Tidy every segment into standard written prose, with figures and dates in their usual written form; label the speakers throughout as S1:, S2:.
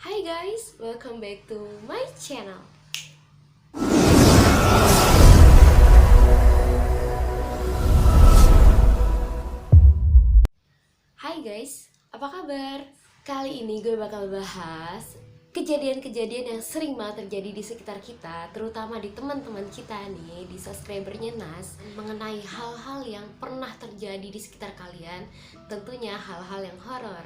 S1: Hi guys, welcome back to my channel. Hai guys, apa kabar? Kali ini gue bakal bahas kejadian-kejadian yang sering banget terjadi di sekitar kita, terutama di teman-teman kita nih, di subscribernya Nas, mengenai hal-hal yang pernah terjadi di sekitar kalian, tentunya hal-hal yang horor.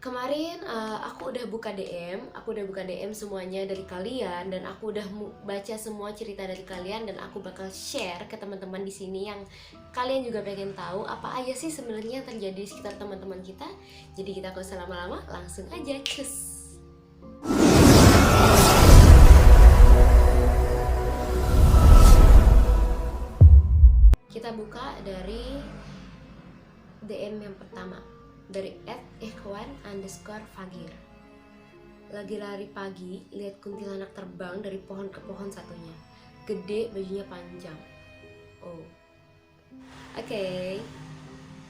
S1: Kemarin aku udah buka DM semuanya dari kalian, dan aku udah baca semua cerita dari kalian, dan aku bakal share ke teman-teman di sini yang kalian juga pengen tahu apa aja sih sebenarnya yang terjadi di sekitar teman-teman kita. Jadi kita gak usah lama-lama, langsung aja cus. Kita buka dari DM yang pertama, dari @ikhwan_fagir. Lagi lari pagi, lihat kuntilanak terbang dari pohon ke pohon satunya. Gede, bajunya panjang. Oh, oke.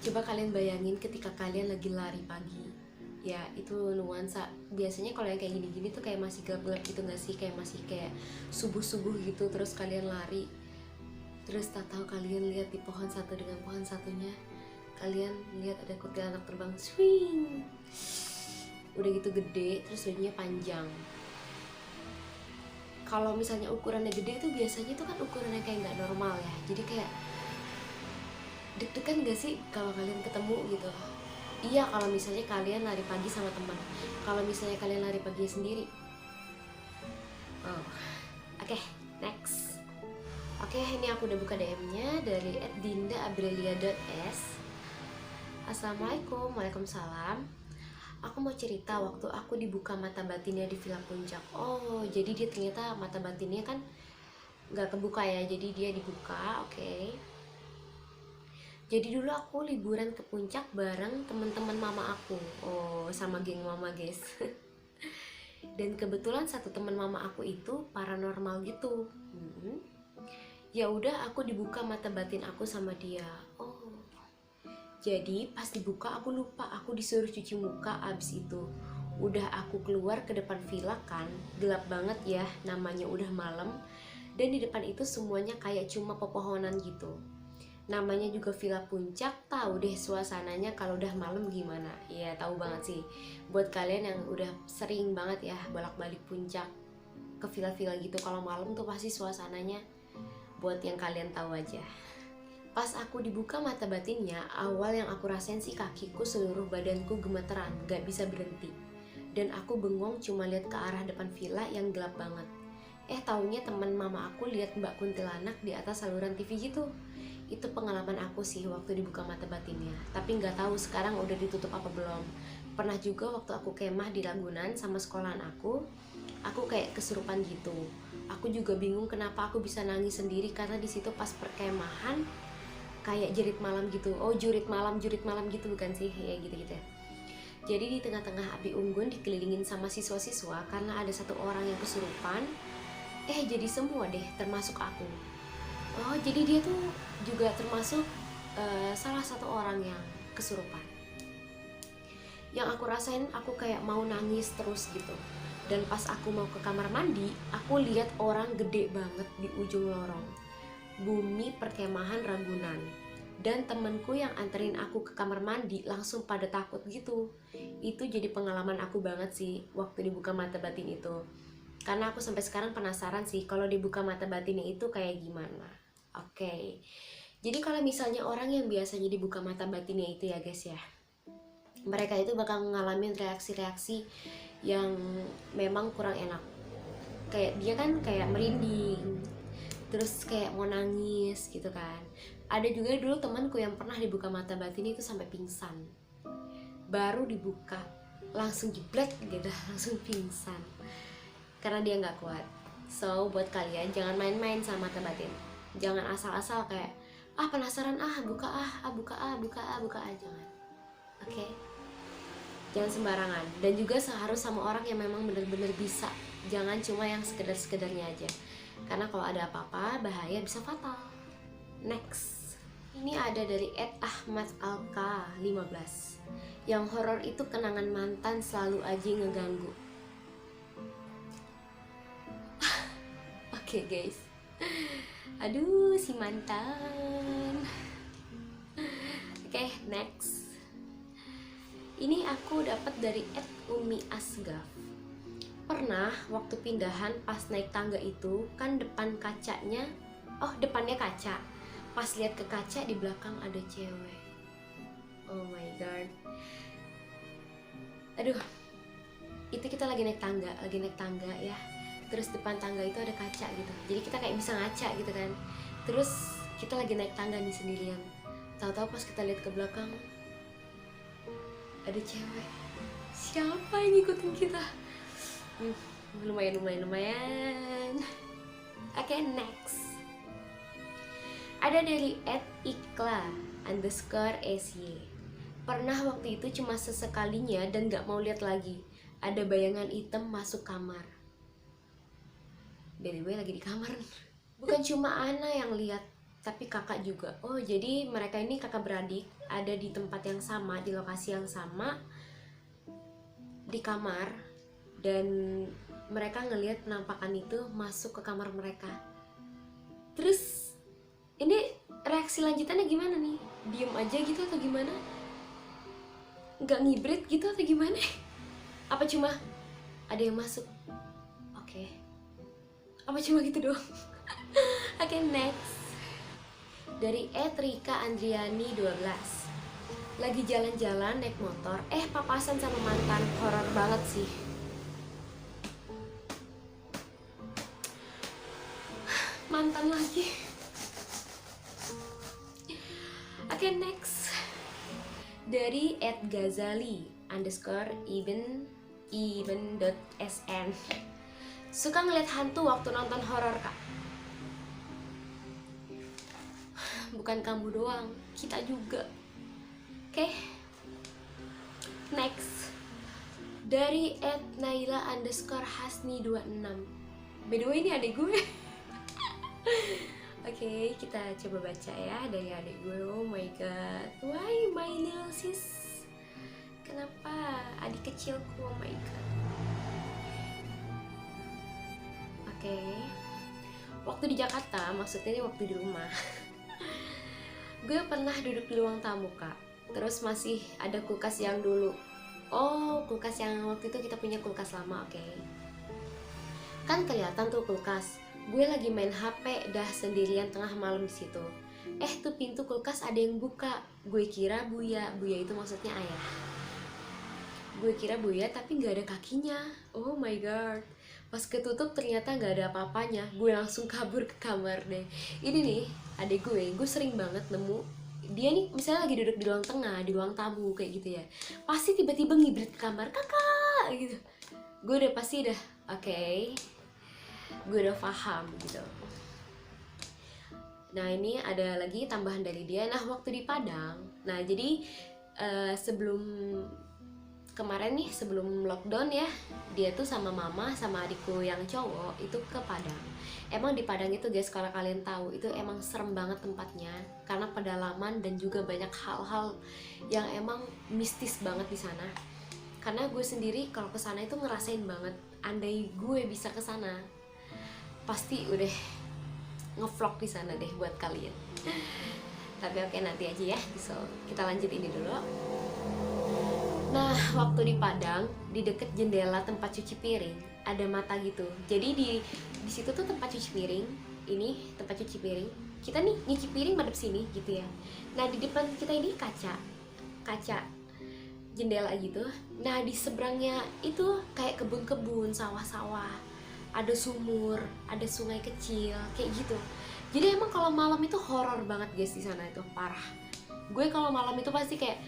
S1: Coba kalian bayangin ketika kalian lagi lari pagi. Ya, itu nuansa. Biasanya kalau yang kayak gini-gini tuh kayak masih gelap-gelap gitu gak sih? Kayak masih kayak subuh-subuh gitu, terus kalian lari. Terus tak tahu kalian lihat di pohon satu dengan pohon satunya, kalian lihat ada kuntilanak terbang, swing. Udah gitu gede, terus bajunya panjang. Kalau misalnya ukurannya gede tuh biasanya tuh kan ukurannya kayak nggak normal ya. Jadi kayak deg-degan gak sih kalau kalian ketemu gitu? Iya, kalau misalnya kalian lari pagi sama teman. Kalau misalnya kalian lari pagi sendiri, oh, oke, next. Oke, ini aku udah buka DM-nya dari @dinda_abrilia.s. Assalamualaikum. Waalaikumsalam. Aku mau cerita waktu aku dibuka mata batinnya di Villa Puncak. Oh, jadi dia ternyata mata batinnya kan nggak kebuka ya, jadi dia dibuka. Oke. Jadi dulu aku liburan ke puncak bareng teman-teman mama aku. Oh, sama geng mama guys. Dan kebetulan satu teman mama aku itu paranormal gitu. Ya udah, aku dibuka mata batin aku sama dia. Oh, jadi pas dibuka aku lupa, aku disuruh cuci muka. Abis itu udah aku keluar ke depan villa kan, gelap banget ya, namanya udah malam. Dan di depan itu semuanya kayak cuma pepohonan gitu. Namanya juga Villa Puncak, tahu deh suasananya kalau udah malam gimana. Ya tahu banget sih, buat kalian yang udah sering banget ya bolak-balik puncak ke villa-villa gitu, kalau malam tuh pasti suasananya, buat yang kalian tahu aja. Pas aku dibuka mata batinnya, awal yang aku rasain sih kakiku, seluruh badanku gemeteran, gak bisa berhenti. Dan aku bengong cuma lihat ke arah depan villa yang gelap banget. Taunya teman mama aku lihat Mbak Kuntilanak di atas saluran TV gitu. Itu pengalaman aku sih waktu dibuka mata batinnya. Tapi gak tahu sekarang udah ditutup apa belum. Pernah juga waktu aku kemah di Ragunan sama sekolahan aku kayak kesurupan gitu. Aku juga bingung kenapa aku bisa nangis sendiri, karena di situ pas perkemahan kayak jerit malam gitu. Oh, jurit malam gitu bukan sih? Ya gitu-gitu ya. Jadi di tengah-tengah api unggun dikelilingin sama siswa-siswa karena ada satu orang yang kesurupan. Jadi semua deh termasuk aku. Oh, jadi dia tuh juga termasuk salah satu orang yang kesurupan. Yang aku rasain, aku kayak mau nangis terus gitu. Dan pas aku mau ke kamar mandi, aku lihat orang gede banget di ujung lorong bumi perkemahan Ragunan. Dan temenku yang anterin aku ke kamar mandi langsung pada takut gitu. Itu jadi pengalaman aku banget sih waktu dibuka mata batin itu. Karena aku sampai sekarang penasaran sih kalau dibuka mata batinnya itu kayak gimana. Oke. Jadi kalau misalnya orang yang biasanya dibuka mata batinnya itu ya guys ya, mereka itu bakal ngalamin reaksi-reaksi yang memang kurang enak. Kayak dia kan kayak merinding, terus kayak mau nangis gitu kan. Ada juga dulu temanku yang pernah dibuka mata batin itu sampai pingsan. Baru dibuka langsung jebret gitu, langsung pingsan karena dia nggak kuat. So buat kalian jangan main-main sama mata batin. Jangan asal-asal kayak penasaran buka jangan. Oke? Jangan sembarangan, dan juga harus sama orang yang memang benar-benar bisa. Jangan cuma yang sekedar-sekedarnya aja, karena kalau ada apa-apa bahaya, bisa fatal. Next, ini ada dari @ahmadalka15. Yang horor itu kenangan mantan selalu aja ngeganggu. Oke guys, aduh si mantan. Oke, next. Ini aku dapat dari @umi_asgaf. Pernah waktu pindahan pas naik tangga itu kan depannya kaca. Pas lihat ke kaca di belakang ada cewek. Oh my god. Aduh. Itu kita lagi naik tangga ya. Terus depan tangga itu ada kaca gitu. Jadi kita kayak bisa ngaca gitu kan. Terus kita lagi naik tangga nih sendirian. Tahu-tahu pas kita lihat ke belakang ada cewek. Siapa yang ngikutin kita? Lumayan. Oke, next. Ada dari @ikla_sy. Pernah waktu itu cuma sesekalinya dan gak mau lihat lagi. Ada bayangan hitam masuk kamar. By the way lagi di kamar. Bukan cuma Ana yang lihat, tapi kakak juga. Oh, jadi mereka ini kakak beradik, ada di tempat yang sama, di lokasi yang sama, di kamar, dan mereka ngelihat penampakan itu masuk ke kamar mereka. Terus ini reaksi lanjutannya gimana nih? Diem aja gitu atau gimana? Nggak ngibrit gitu atau gimana? Apa cuma ada yang masuk? Oke. Apa cuma gitu doang? Oke, next. Dari @rika andriani 12. Lagi jalan-jalan naik motor, papasan sama mantan. Horor banget sih. Mantan lagi. Oke, next. Dari @ghazali_even.sn. Suka ngeliat hantu waktu nonton horor, Kak? Bukan kamu doang, kita juga. Oke. Next. Dari @naila_hasni26. By the way ini adik gue. Oke, kita coba baca ya dari adik gue. Oh my god, why my little sis? Kenapa adik kecilku? Oh my god. Oke. Waktu di Jakarta, maksudnya ini waktu di rumah. Gue pernah duduk di ruang tamu, Kak. Terus masih ada kulkas yang dulu. Oh, kulkas yang waktu itu kita punya kulkas lama, oke. Kan kelihatan tuh kulkas. Gue lagi main HP dah sendirian tengah malam di situ. Tuh pintu kulkas ada yang buka. Gue kira Buya itu maksudnya ayah. Gue kira Buya tapi nggak ada kakinya. Oh my god. Pas ketutup ternyata nggak ada apa-apanya. Gue langsung kabur ke kamar deh. Ini nih adek gue sering banget nemu. Dia nih misalnya lagi duduk di ruang tengah, di ruang tamu kayak gitu ya. Pasti tiba-tiba ngibrit ke kamar, kakak gitu. Gue udah pasti dah, oke. Gue udah paham gitu. Nah ini ada lagi tambahan dari dia. Nah waktu di Padang, nah jadi sebelum kemarin nih, sebelum lockdown ya, dia tuh sama mama sama adikku yang cowok itu ke Padang. Emang di Padang itu guys, kalau kalian tahu itu emang serem banget tempatnya karena pedalaman dan juga banyak hal-hal yang emang mistis banget di sana. Karena gue sendiri kalau kesana itu ngerasain banget. Andai gue bisa kesana, pasti udah ngevlog di sana deh buat kalian. Tapi oke, nanti aja ya. So, kita lanjut ini dulu. Nah, waktu di Padang, di deket jendela tempat cuci piring ada mata gitu. Jadi di situ tuh tempat cuci piring. Ini tempat cuci piring. Kita nih nyuci piring madep sini gitu ya. Nah, di depan kita ini kaca jendela gitu. Nah, di seberangnya itu kayak kebun-kebun, sawah-sawah. Ada sumur, ada sungai kecil, kayak gitu. Jadi emang kalau malam itu horor banget guys di sana, itu parah. Gue kalau malam itu pasti kayak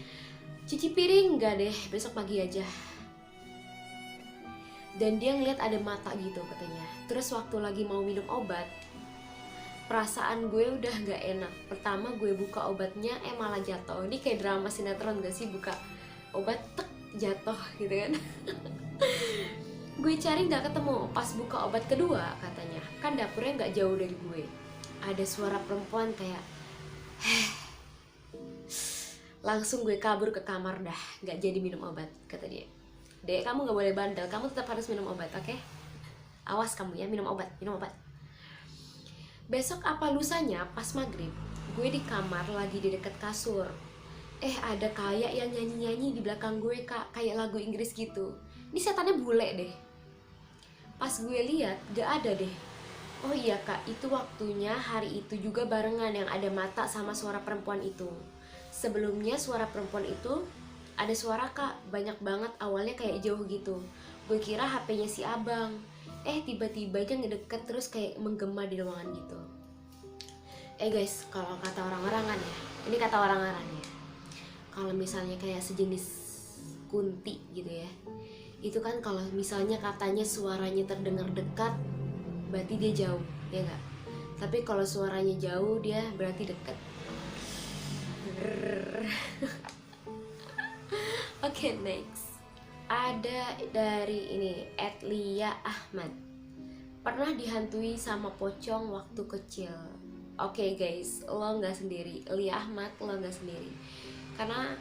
S1: cuci piring, enggak deh, besok pagi aja. Dan dia ngeliat ada mata gitu katanya. Terus waktu lagi mau minum obat, perasaan gue udah gak enak. Pertama gue buka obatnya, malah jatuh. Ini kayak drama sinetron gak sih, buka obat tek jatuh gitu kan. Gue cari gak ketemu. Pas buka obat kedua katanya, kan dapurnya gak jauh dari gue, ada suara perempuan kayak langsung gue kabur ke kamar dah, gak jadi minum obat kata dia. Dek, kamu gak boleh bandel, kamu tetap harus minum obat, oke? Awas kamu ya, minum obat. Besok apa lusanya pas maghrib, gue di kamar lagi di dekat kasur. Ada kayak yang nyanyi-nyanyi di belakang gue, Kak, kayak lagu Inggris gitu. Ini setannya bule deh. Pas gue lihat gak ada deh. Oh iya Kak, itu waktunya hari itu juga barengan yang ada mata sama suara perempuan itu. Sebelumnya suara perempuan itu ada suara Kak, banyak banget, awalnya kayak jauh gitu. Gue kira HP-nya si abang. Tiba-tiba aja ngedeket terus kayak menggema di ruangan gitu. Guys, kalau kata orang-orang kan ya, ini kata orang-orang ya, kalau misalnya kayak sejenis kunti gitu ya, itu kan kalau misalnya katanya suaranya terdengar dekat, berarti dia jauh, ya nggak? Tapi kalau suaranya jauh, dia berarti dekat. Oke, next. Ada dari ini, @Lia Ahmad. Pernah dihantui sama pocong waktu kecil. Oke guys, lo nggak sendiri. Lia Ahmad, lo nggak sendiri. Karena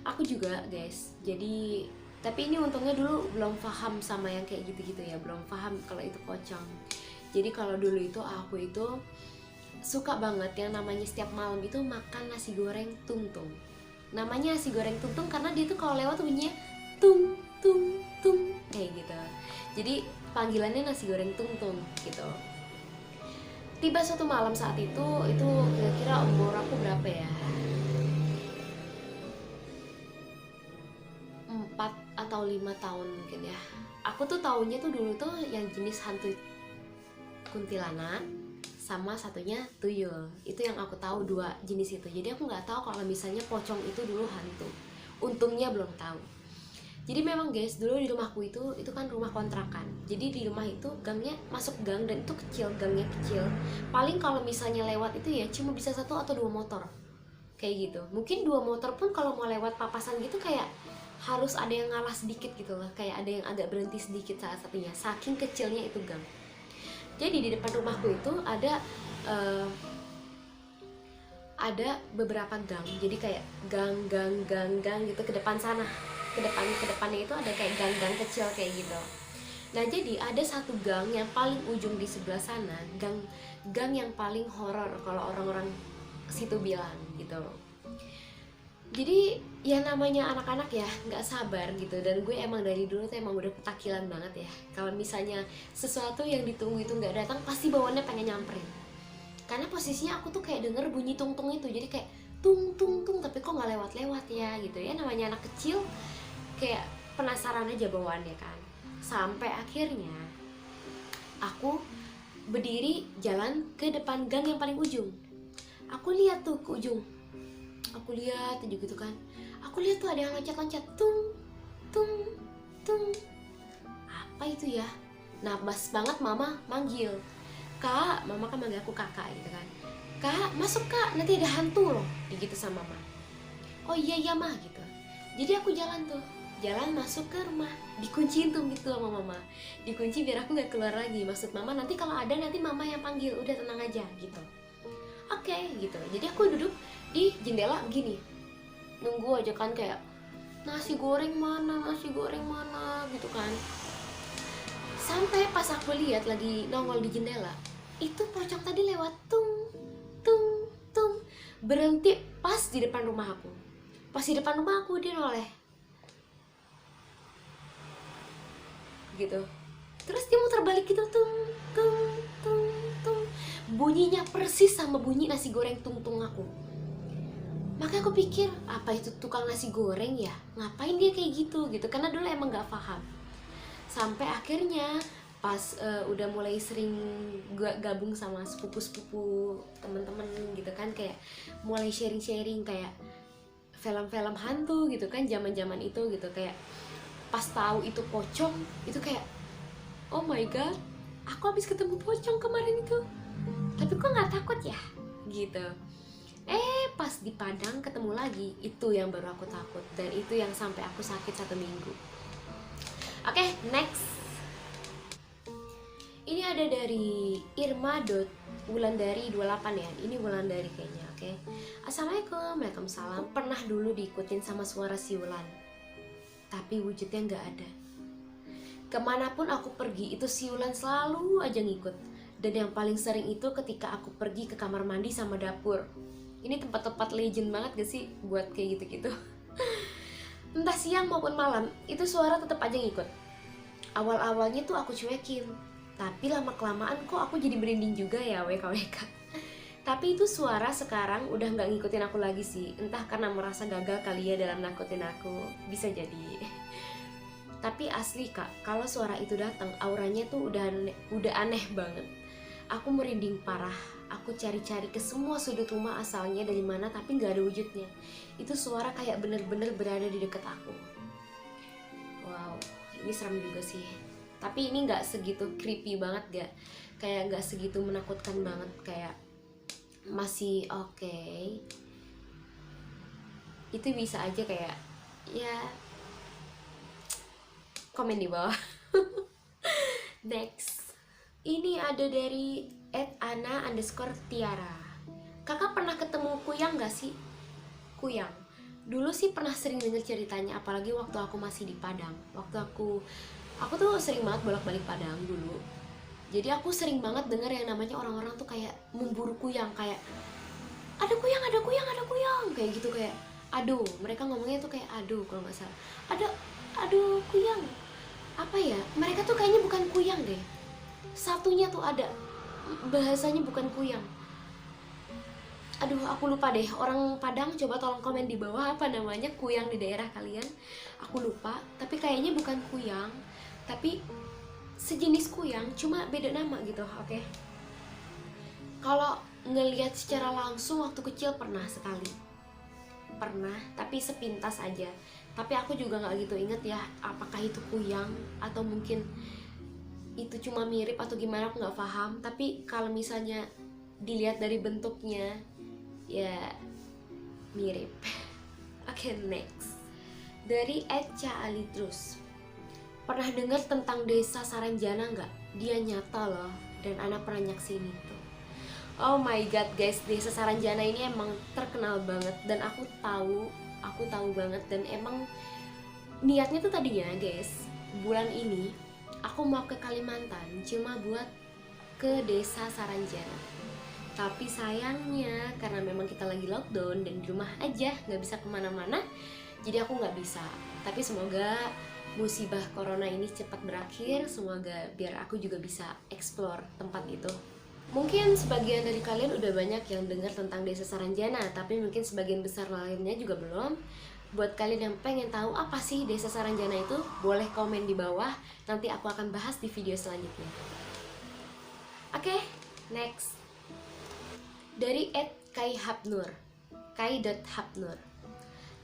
S1: aku juga guys. Jadi, tapi ini untungnya dulu belum paham sama yang kayak gitu-gitu ya. Belum paham kalau itu pocong. Jadi kalau dulu itu aku itu suka banget yang namanya setiap malam itu makan nasi goreng tungtung. Namanya nasi goreng tungtung karena dia tuh kalau lewat bunyinya tung tung tung kayak gitu. Jadi panggilannya nasi goreng tungtung gitu. Tiba suatu malam saat itu kira-kira umur aku berapa ya? 4 atau 5 tahun mungkin ya. Aku tuh taunya tuh dulu tuh yang jenis hantu kuntilanak sama satunya tuyul. Itu yang aku tahu, 2 jenis itu. Jadi aku nggak tahu kalau misalnya pocong itu dulu hantu. Untungnya belum tahu. Jadi memang guys, dulu di rumahku itu kan rumah kontrakan. Jadi di rumah itu gangnya masuk gang dan itu kecil, gangnya kecil. Paling kalau misalnya lewat itu ya cuma bisa 1 atau 2 motor. Kayak gitu. Mungkin 2 motor pun kalau mau lewat papasan gitu kayak harus ada yang ngalah sedikit gitu loh. Kayak ada yang agak berhenti sedikit saat satunya. Saking kecilnya itu gang. Jadi di depan rumahku itu ada beberapa gang. Jadi kayak gang gitu ke depan sana. Ke depannya itu ada kayak gang-gang kecil kayak gitu. Nah, jadi ada satu gang yang paling ujung di sebelah sana, gang yang paling horor kalau orang-orang situ bilang gitu. Jadi ya namanya anak-anak ya nggak sabar gitu, dan gue emang dari dulu tuh emang udah petakilan banget ya. Kalau misalnya sesuatu yang ditunggu itu nggak datang, pasti bawaannya pengen nyamperin. Karena posisinya aku tuh kayak denger bunyi tung-tung itu, jadi kayak tung tung tung tapi kok nggak lewat-lewat ya gitu ya. Namanya anak kecil kayak penasaran aja bawaannya kan. Sampai akhirnya aku berdiri jalan ke depan gang yang paling ujung. Aku lihat tuh ke ujung, aku lihat aja gitu kan. Aku lihat tuh ada yang loncat-loncat, tung tung tung. Apa itu ya? Nah, pas banget mama manggil, Kak, mama kan manggil aku kakak gitu kan. Kak, masuk Kak, nanti ada hantu loh, gitu sama mama. Oh iya mah gitu. Jadi aku jalan masuk ke rumah, dikunciin tuh gitu sama mama, dikunci biar aku nggak keluar lagi. Maksud mama nanti kalau ada nanti mama yang panggil, udah tenang aja gitu. Oke, gitu. Jadi aku duduk di jendela begini, nunggu aja kan, kayak nasi goreng mana gitu kan. Sampai pas aku lihat lagi nongol di jendela, itu pocong tadi lewat tung tung tung, berhenti pas di depan rumah aku. Pas di depan rumah aku dia noleh gitu. Terus dia muter balik gitu, tung tung tung tung. Bunyinya persis sama bunyi nasi goreng tung tung aku. Makanya aku pikir, apa itu tukang nasi goreng ya? Ngapain dia kayak gitu? Karena dulu emang gak paham. Sampai akhirnya pas udah mulai sering gabung sama sepupu-sepupu temen-temen gitu kan, kayak mulai sharing-sharing kayak film-film hantu gitu kan, zaman-zaman itu gitu. Kayak pas tahu itu pocong, itu kayak oh my god, aku habis ketemu pocong kemarin itu, tapi kok nggak takut ya gitu. Pas di Padang ketemu lagi, itu yang baru aku takut, dan itu yang sampai aku sakit 1 minggu. Oke, next. Ini ada dari Irma Wulandari 28 ya. Ini Wulandari kayaknya, oke. Assalamualaikum, waalaikumsalam. Pernah dulu diikutin sama suara siulan. tapi wujudnya nggak ada. Kemanapun aku pergi, itu si Wulan selalu aja ngikut. Dan yang paling sering itu ketika aku pergi ke kamar mandi sama dapur. Ini tempat-tempat legend banget gak sih buat kayak gitu-gitu. Entah siang maupun malam, itu suara tetap aja ngikut. Awal-awalnya tuh aku cuekin, tapi lama-kelamaan kok aku jadi merinding juga ya WKWK. Tapi itu suara sekarang udah nggak ngikutin aku lagi sih. Entah karena merasa gagal kali ya dalam nakutin aku. Bisa jadi. Tapi asli kak, kalau suara itu datang, auranya tuh udah aneh banget. Aku merinding parah. Aku cari-cari ke semua sudut rumah asalnya dari mana, tapi nggak ada wujudnya. Itu suara kayak bener-bener berada di dekat aku. Wow, ini serem juga sih. Tapi ini nggak segitu creepy banget gak? Kayak nggak segitu menakutkan banget, kayak masih oke. Itu bisa aja kayak ya, komen di bawah. Next, ini ada dari @ana_tiara. Kakak pernah ketemu kuyang gak sih? Kuyang, dulu sih pernah sering denger ceritanya, apalagi waktu aku masih di Padang. Waktu aku tuh sering banget bolak-balik Padang dulu. Jadi aku sering banget denger yang namanya orang-orang tuh kayak memburu kuyang, kayak ada kuyang, ada kuyang, ada kuyang, kayak gitu, kayak aduh, mereka ngomongnya tuh kayak aduh kalau nggak salah. Aduh kuyang. Apa ya? Mereka tuh kayaknya bukan kuyang deh. Satunya tuh ada bahasanya bukan kuyang. Aduh, aku lupa deh. Orang Padang coba tolong komen di bawah apa namanya kuyang di daerah kalian. Aku lupa, tapi kayaknya bukan kuyang, tapi sejenis kuyang, cuma beda nama gitu, oke? Kalau ngelihat secara langsung waktu kecil pernah sekali. Pernah, tapi sepintas aja. Tapi aku juga nggak gitu inget ya, apakah itu kuyang atau mungkin itu cuma mirip atau gimana, aku nggak paham. Tapi kalau misalnya dilihat dari bentuknya, ya mirip. Oke, next. Dari Echa Alitrus. Pernah dengar tentang desa Saranjana nggak? Dia nyata loh, dan anak pernah nyaksin itu. Oh my god guys, desa Saranjana ini emang terkenal banget, dan aku tahu banget, dan emang niatnya tuh tadinya guys, bulan ini aku mau ke Kalimantan cuma buat ke desa Saranjana. Tapi sayangnya karena memang kita lagi lockdown dan di rumah aja, nggak bisa kemana-mana, jadi aku nggak bisa. Tapi semoga musibah corona ini cepat berakhir, semoga biar aku juga bisa explore tempat itu. Mungkin sebagian dari kalian udah banyak yang dengar tentang desa Saranjana, tapi mungkin sebagian besar lainnya juga belum. Buat kalian yang pengen tahu apa sih desa Saranjana itu, boleh komen di bawah, nanti aku akan bahas di video selanjutnya. Oke, next. Dari @kai_hapnur.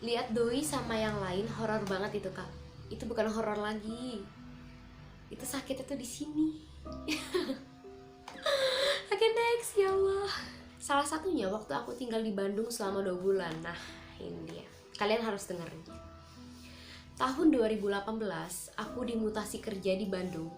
S1: Lihat Doi sama yang lain horor banget itu kak. Itu bukan horor lagi, itu sakitnya tuh di sini. Oke, next, ya Allah. Salah satunya waktu aku tinggal di Bandung selama 2 bulan. Nah, ini dia, kalian harus dengerin. Tahun 2018 aku dimutasi kerja di Bandung.